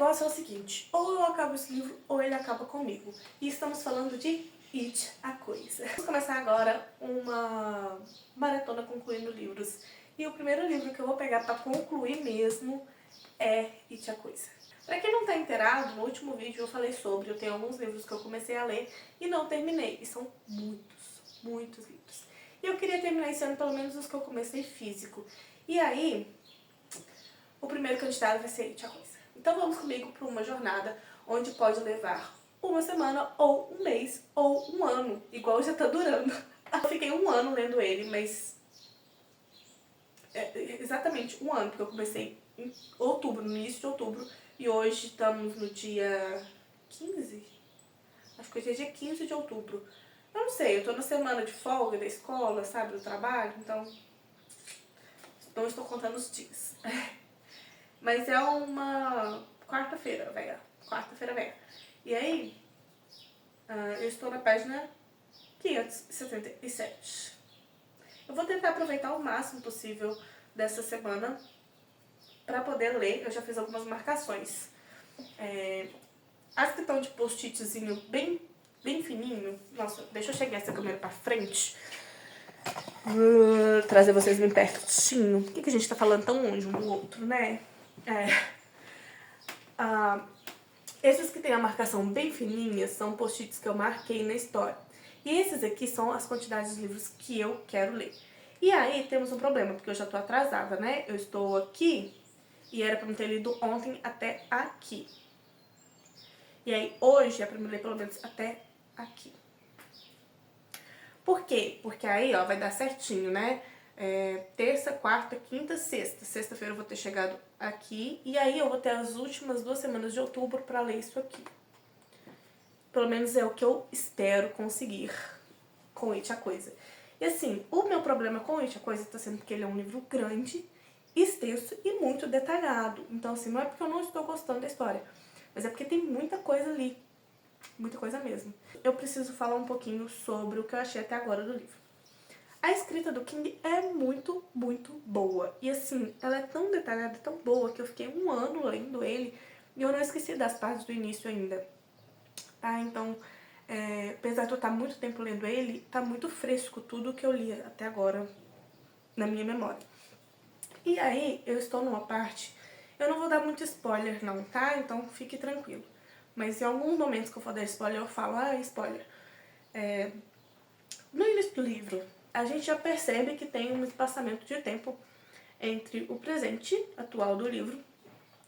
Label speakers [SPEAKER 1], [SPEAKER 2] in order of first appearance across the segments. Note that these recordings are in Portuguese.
[SPEAKER 1] negócio é o seguinte, ou eu acabo esse livro ou ele acaba comigo. E estamos falando de It, a Coisa. Vamos começar agora uma maratona concluindo livros. E o primeiro livro que eu vou pegar pra concluir mesmo é It, a Coisa. Pra quem não tá inteirado, no último vídeo eu falei sobre, eu tenho alguns livros que eu comecei a ler e não terminei. E são muitos livros. E eu queria terminar esse ano pelo menos os que eu comecei físico. E aí, o primeiro candidato vai ser It, a Coisa. Então vamos comigo para uma jornada onde pode levar uma semana, ou um mês, ou um ano, igual já tá durando. Eu fiquei um ano lendo ele, mas exatamente um ano, porque eu comecei em outubro, no início de outubro, e hoje estamos no dia 15? Acho que hoje é dia 15 de outubro. Eu não sei, eu tô na semana de folga da escola, sabe, do trabalho, então não estou contando os dias. Mas é uma quarta-feira, velho. Quarta-feira, velho. E aí, eu estou na página 577. Eu vou tentar aproveitar o máximo possível dessa semana para poder ler. Eu já fiz algumas marcações. As que estão de post-itzinho bem fininho. Nossa, deixa eu chegar essa câmera pra frente. Trazer vocês bem pertinho. Por que a gente tá falando tão longe um do outro, né? Esses que tem a marcação bem fininha são post-its que eu marquei na história. E esses aqui são as quantidades de livros que eu quero ler. E aí temos um problema, porque eu já tô atrasada, né? Eu estou aqui e era pra me ter lido ontem até aqui. E aí hoje é pra me ler pelo menos até aqui. Por quê? Porque aí, ó, vai dar certinho, né? Terça, quarta, quinta, sexta. Sexta-feira eu vou ter chegado aqui. E aí eu vou ter as últimas 2 semanas de outubro pra ler isso aqui. Pelo menos é o que eu espero conseguir com It, a Coisa. E assim, o meu problema com It, a Coisa tá sendo que ele é um livro grande, extenso e muito detalhado. Então assim, não é porque eu não estou gostando da história, mas é porque tem muita coisa ali. Muita coisa mesmo. Eu preciso falar um pouquinho sobre o que eu achei até agora do livro. A escrita do King é muito boa. E assim, ela é tão detalhada, tão boa, que eu fiquei um ano lendo ele e eu não esqueci das partes do início ainda. Tá? Então, apesar de eu estar muito tempo lendo ele, tá muito fresco tudo que eu li até agora na minha memória. E aí, eu estou numa parte, eu não vou dar muito spoiler não, tá? Então fique tranquilo. Mas em alguns momentos que eu for dar spoiler, eu falo, spoiler. No início do livro, a gente já percebe que tem um espaçamento de tempo entre o presente atual do livro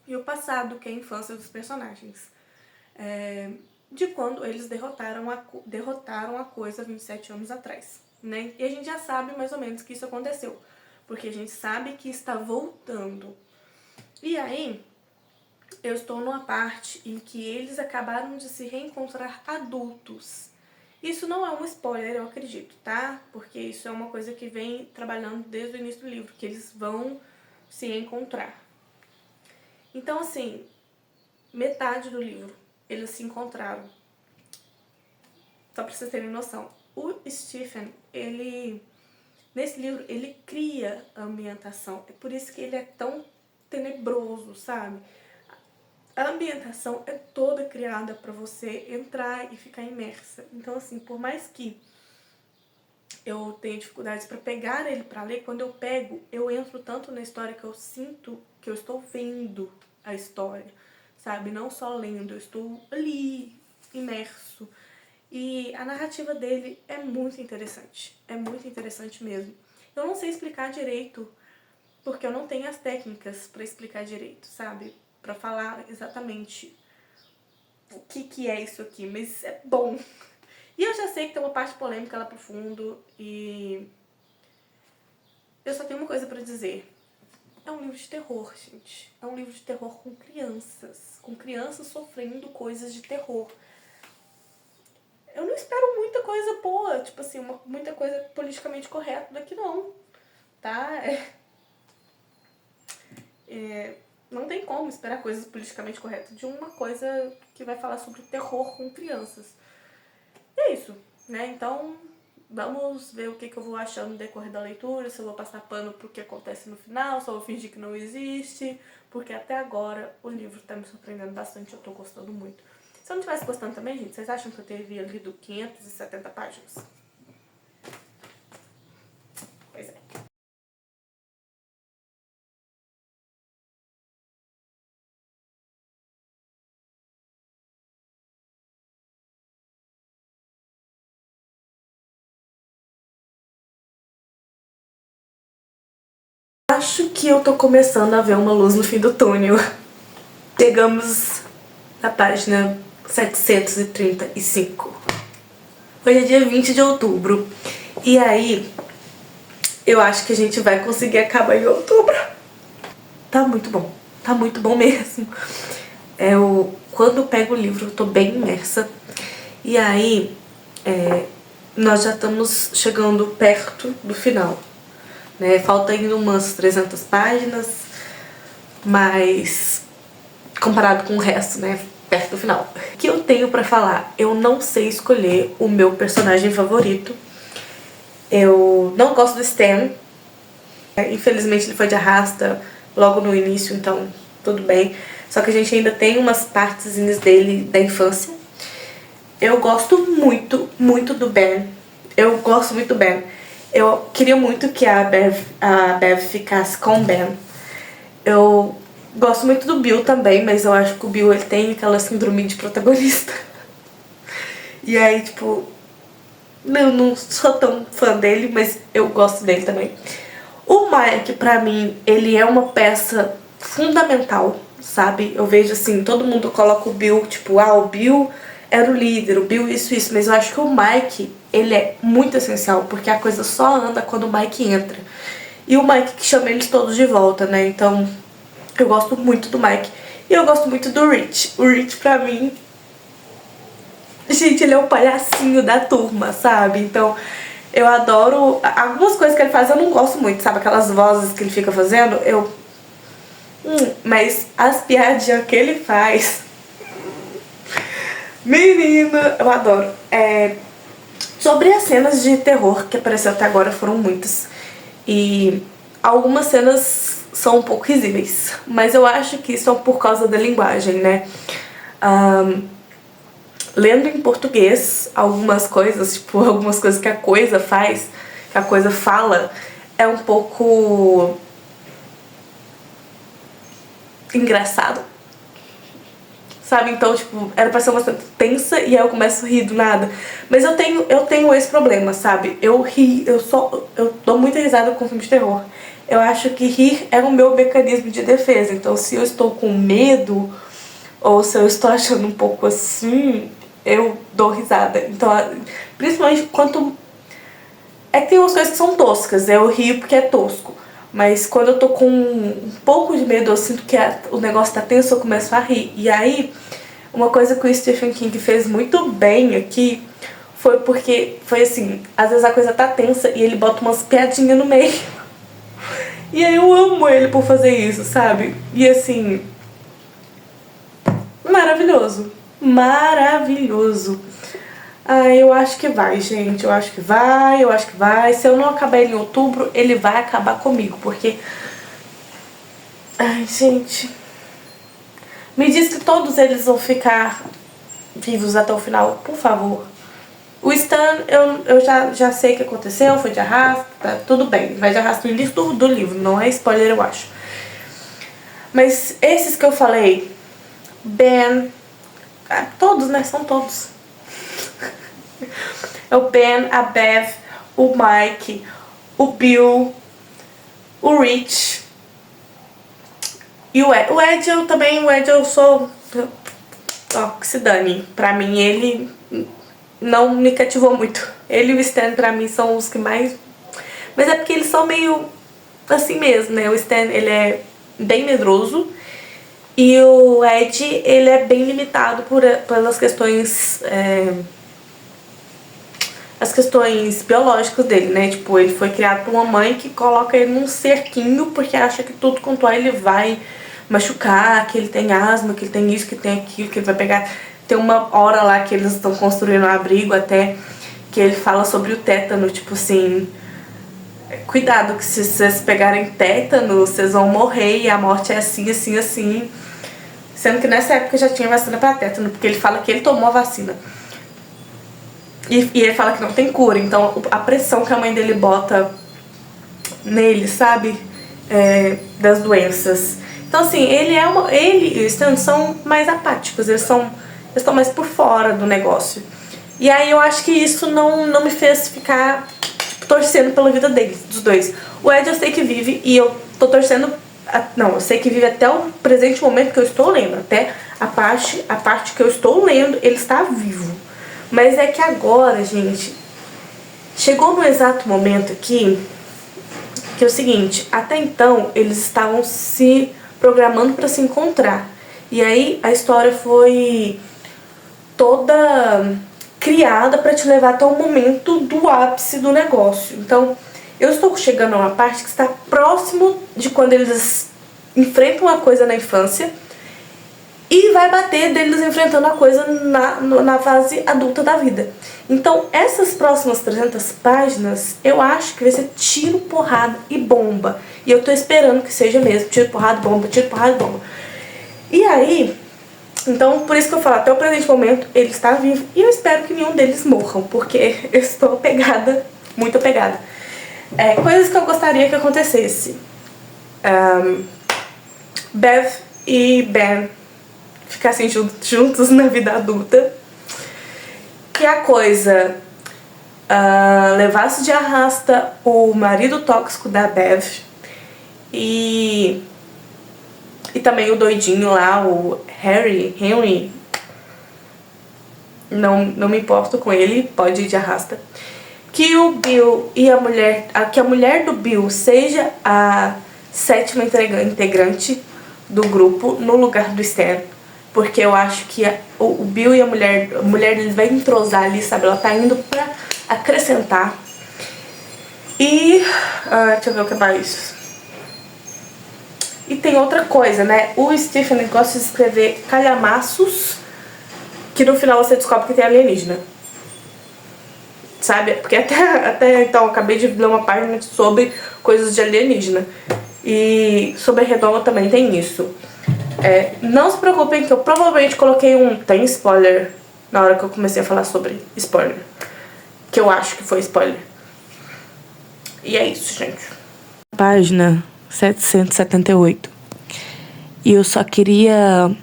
[SPEAKER 1] e o passado, que é a infância dos personagens. De quando eles derrotaram a Coisa 27 anos atrás, né? E a gente já sabe mais ou menos que isso aconteceu, porque a gente sabe que está voltando. E aí, eu estou numa parte em que eles acabaram de se reencontrar adultos. Isso não é um spoiler, eu acredito, tá? Porque isso é uma coisa que vem trabalhando desde o início do livro, que eles vão se encontrar. Então, assim, metade do livro eles se encontraram. Só pra vocês terem noção. O Stephen, nesse livro, ele cria a ambientação. É por isso que ele é tão tenebroso, sabe? A ambientação é toda criada pra você entrar e ficar imersa. Então, assim, por mais que eu tenha dificuldades pra pegar ele pra ler, quando eu pego, eu entro tanto na história que eu sinto que eu estou vendo a história, sabe? Não só lendo, eu estou ali, imerso. E a narrativa dele é muito interessante mesmo. Eu não sei explicar direito, porque eu não tenho as técnicas pra explicar direito, sabe? Pra falar exatamente o que é isso aqui, mas é bom. E eu já sei que tem uma parte polêmica lá pro fundo e eu só tenho uma coisa pra dizer. É um livro de terror, gente. É um livro de terror com crianças sofrendo coisas de terror. Eu não espero muita coisa boa, tipo assim, muita coisa politicamente correta daqui não, tá? Não tem como esperar coisas politicamente corretas de uma coisa que vai falar sobre terror com crianças. E é isso, né? Então, vamos ver o que eu vou achando no decorrer da leitura, se eu vou passar pano pro que acontece no final, se eu vou fingir que não existe, porque até agora o livro tá me surpreendendo bastante, eu tô gostando muito. Se eu não tivesse gostando também, gente, vocês acham que eu teria lido 570 páginas? Pois é. Acho que eu tô começando a ver uma luz no fim do túnel. Chegamos na página 735. Hoje é dia 20 de outubro. E aí, eu acho que a gente vai conseguir acabar em outubro. Tá muito bom mesmo. Quando eu pego o livro, eu tô bem imersa. E aí, nós já estamos chegando perto do final, né? Falta ainda umas 300 páginas, mas comparado com o resto, né? Perto do final. O que eu tenho pra falar? Eu não sei escolher o meu personagem favorito. Eu não gosto do Stan. Infelizmente ele foi de arrasta logo no início, então tudo bem. Só que a gente ainda tem umas partezinhas dele da infância. Eu gosto muito, muito do Ben. Eu gosto muito do Ben. Eu queria muito que a Bev ficasse com o Ben. Eu gosto muito do Bill também, mas eu acho que o Bill ele tem aquela síndrome de protagonista. E aí, tipo, eu não sou tão fã dele, mas eu gosto dele também. O Mike, pra mim, ele é uma peça fundamental, sabe? Eu vejo assim, todo mundo coloca o Bill, tipo, o Bill era o líder, o Bill isso, mas eu acho que o Mike, ele é muito essencial, porque a coisa só anda quando o Mike entra. E o Mike que chama eles todos de volta, né? Então, eu gosto muito do Mike. E eu gosto muito do Rich. O Rich, pra mim, gente, ele é o palhacinho da turma, sabe? Então, eu adoro... Algumas coisas que ele faz eu não gosto muito, sabe? Aquelas vozes que ele fica fazendo, mas as piadinhas que ele faz... Menina, eu adoro. Sobre as cenas de terror que apareceu até agora, foram muitas. E algumas cenas são um pouco risíveis, mas eu acho que isso é por causa da linguagem, né? Lendo em português, algumas coisas, tipo, algumas coisas que a coisa faz, que a coisa fala, é um pouco engraçado, sabe? Então, tipo, era pra ser uma cena tensa e aí eu começo a rir do nada. Mas eu tenho esse problema, sabe? Eu dou muita risada com filmes de terror. Eu acho que rir é o meu mecanismo de defesa. Então, se eu estou com medo ou se eu estou achando um pouco assim, eu dou risada. Então, principalmente quando... É que tem umas coisas que são toscas, eu rio porque é tosco. Mas quando eu tô com um pouco de medo, eu sinto que o negócio tá tenso, eu começo a rir. E aí, uma coisa que o Stephen King fez muito bem aqui foi porque, foi assim, às vezes a coisa tá tensa e ele bota umas piadinhas no meio. E aí eu amo ele por fazer isso, sabe? E assim, maravilhoso. Maravilhoso. Eu acho que vai, gente. Eu acho que vai. Se eu não acabar ele em outubro, ele vai acabar comigo, porque... Ai, gente. Me diz que todos eles vão ficar vivos até o final, por favor. O Stan, eu já sei o que aconteceu, foi de arrasto, tá tudo bem. Vai de arrasto no início do livro, não é spoiler, eu acho. Mas esses que eu falei, Ben... todos, né? São todos. É o Ben, a Bev, o Mike, o Bill, o Rich e o Ed. O Ed eu sou... Ó, que se dane. Pra mim ele não me cativou muito. Ele e o Stan pra mim são os que mais... Mas é porque eles são meio assim mesmo, né? O Stan, ele é bem medroso. E o Ed, ele é bem limitado pelas questões... as questões biológicas dele, né? Tipo, ele foi criado por uma mãe que coloca ele num cerquinho porque acha que tudo quanto ele vai machucar, que ele tem asma, que ele tem isso, que tem aquilo, que ele vai pegar... Tem uma hora lá que eles estão construindo um abrigo até que ele fala sobre o tétano, tipo assim, cuidado que se vocês pegarem tétano, vocês vão morrer e a morte é assim, assim, assim. Sendo que nessa época já tinha vacina pra tétano, porque ele fala que ele tomou a vacina. E ele fala que não tem cura, então a pressão que a mãe dele bota nele, sabe? Das doenças. Então assim, ele e o Stan são mais apáticos, eles estão mais por fora do negócio. E aí eu acho que isso não me fez ficar tipo, torcendo pela vida deles, dos dois. O Ed eu sei que vive e eu tô torcendo. Não, eu sei que vive até o presente momento que eu estou lendo. Até a parte que eu estou lendo, ele está vivo. Mas é que agora, gente, chegou no exato momento aqui que é o seguinte, até então eles estavam se programando para se encontrar. E aí a história foi toda criada para te levar até o momento do ápice do negócio. Então, eu estou chegando a uma parte que está próximo de quando eles enfrentam a coisa na infância e vai bater deles enfrentando a coisa na fase adulta da vida. Então, essas próximas 300 páginas, eu acho que vai ser tiro, porrada e bomba. E eu tô esperando que seja mesmo, tiro, porrada, bomba, tiro, porrada e bomba. E aí, então, por isso que eu falo, até o presente momento, ele está vivo. E eu espero que nenhum deles morram, porque eu estou apegada, muito apegada. Coisas que eu gostaria que acontecesse. Bev e Ben ficassem juntos na vida adulta. Que a coisa levasse de arrasta o marido tóxico da Bev e também o doidinho lá, o Henry, não me importo com ele, pode ir de arrasta. Que o Bill e que a mulher do Bill seja a 7ª integrante do grupo no lugar do Stan. Porque eu acho que o Bill e a mulher dele vai entrosar ali, sabe? Ela tá indo pra acrescentar. E deixa eu ver o que mais. E tem outra coisa, né? O Stephen gosta de escrever calhamaços que no final você descobre que tem alienígena. Sabe? Porque até então eu acabei de ler uma página sobre coisas de alienígena. E sobre a Redoma também tem isso. Não se preocupem que eu provavelmente coloquei tem spoiler na hora que eu comecei a falar sobre spoiler. Que eu acho que foi spoiler. E é isso, gente. Página 778. E eu só queria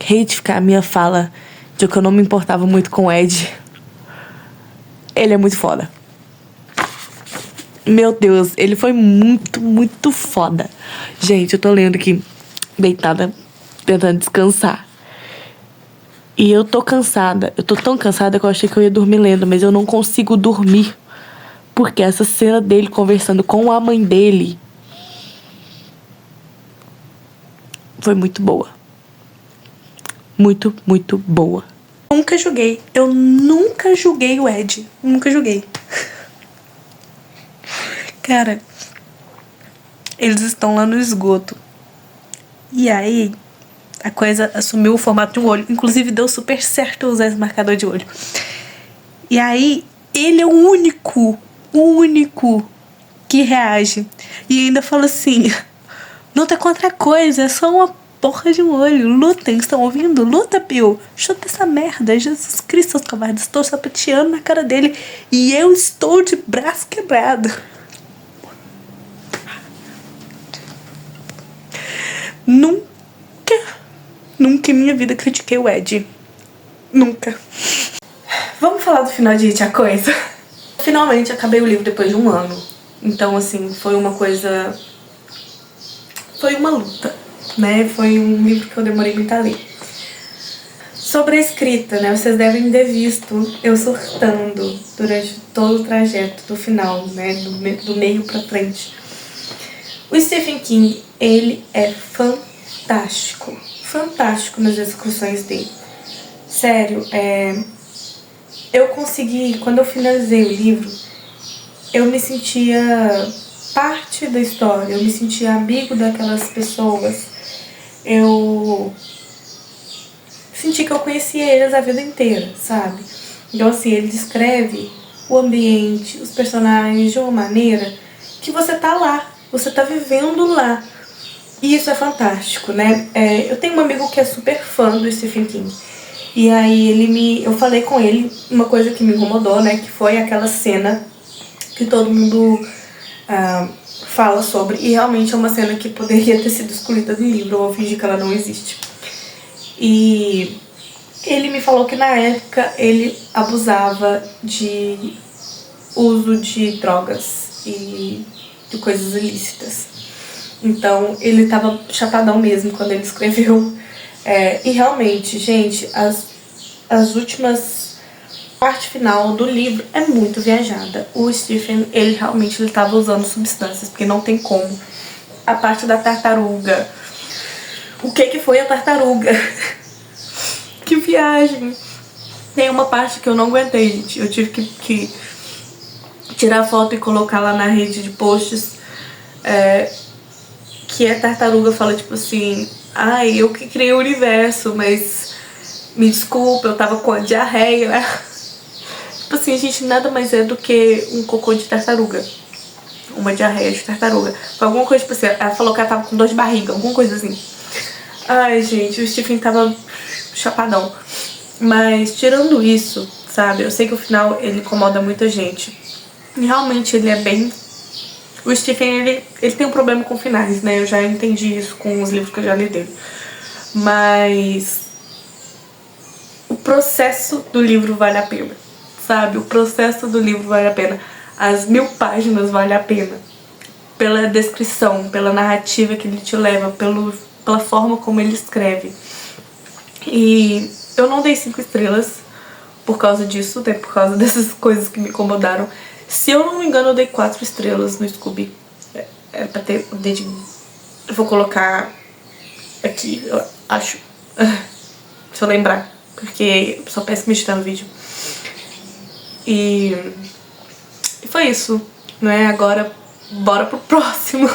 [SPEAKER 1] retificar a minha fala de que eu não me importava muito com o Ed. Ele é muito foda. Meu Deus, ele foi muito, muito foda. Gente, eu tô lendo aqui, deitada, tentando descansar. E eu tô cansada. Eu tô tão cansada que eu achei que eu ia dormir lendo, mas eu não consigo dormir. Porque essa cena dele conversando com a mãe dele foi muito boa. Muito, muito boa. Eu nunca julguei o Ed. Nunca julguei. Cara, eles estão lá no esgoto. E aí, a coisa assumiu o formato de um olho. Inclusive, deu super certo usar esse marcador de olho. E aí, ele é o único que reage. E ainda fala assim, luta contra a coisa, é só uma porra de um olho. Lutem, estão ouvindo? Luta, Bill. Chuta essa merda. Jesus Cristo, seus covardes. Estou sapateando na cara dele. E eu estou de braço quebrado. Nunca em minha vida critiquei o Ed. Nunca. Vamos falar do final de It a Coisa? Finalmente acabei o livro depois de 1 ano. Então, assim, foi uma coisa... Foi uma luta, né? Foi um livro que eu demorei muito a ler. Sobre a escrita, né? Vocês devem ter visto eu surtando durante todo o trajeto do final, né? Do meio pra frente. O Stephen King, ele é fantástico. Fantástico nas execuções dele. Sério, eu consegui, quando eu finalizei o livro, eu me sentia parte da história, eu me sentia amigo daquelas pessoas. Eu senti que eu conhecia eles a vida inteira, sabe? Então, assim, ele descreve o ambiente, os personagens de uma maneira que você tá lá, você tá vivendo lá. E isso é fantástico, né? Eu tenho um amigo que é super fã do Stephen King. E aí eu falei com ele uma coisa que me incomodou, né? Que foi aquela cena que todo mundo fala sobre. E realmente é uma cena que poderia ter sido excluída do livro, ou fingir que ela não existe. E ele me falou que na época ele abusava de uso de drogas e de coisas ilícitas. Então ele tava chapadão mesmo quando ele escreveu. E realmente, gente, as últimas parte final do livro é muito viajada. O Stephen, ele realmente tava usando substâncias, porque não tem como. A parte da tartaruga. O que foi a tartaruga? Que viagem! Tem uma parte que eu não aguentei, gente. Eu tive que tirar foto e colocar lá na rede de posts. Que a tartaruga fala tipo assim: ai, eu que criei o universo, mas me desculpa, eu tava com a diarreia. Tipo assim, gente, nada mais é do que um cocô de tartaruga. Uma diarreia de tartaruga. Foi alguma coisa, tipo assim, ela falou que ela tava com dor de barriga, alguma coisa assim. Ai, gente, o Stephen tava chapadão. Mas tirando isso, sabe, eu sei que o final ele incomoda muita gente. E realmente ele é bem... O Stephen, ele tem um problema com finais, né? Eu já entendi isso com os livros que eu já li dele. Mas o processo do livro vale a pena, sabe? O processo do livro vale a pena. As 1000 páginas vale a pena. Pela descrição, pela narrativa que ele te leva, pela forma como ele escreve. E eu não dei 5 estrelas por causa disso, né? Por causa dessas coisas que me incomodaram. Se eu não me engano, eu dei 4 estrelas no Scooby. É pra ter o dedinho. Eu vou colocar aqui, eu acho. Se eu lembrar. Porque eu sou péssima editando vídeo. E foi isso, né? Agora, bora pro próximo.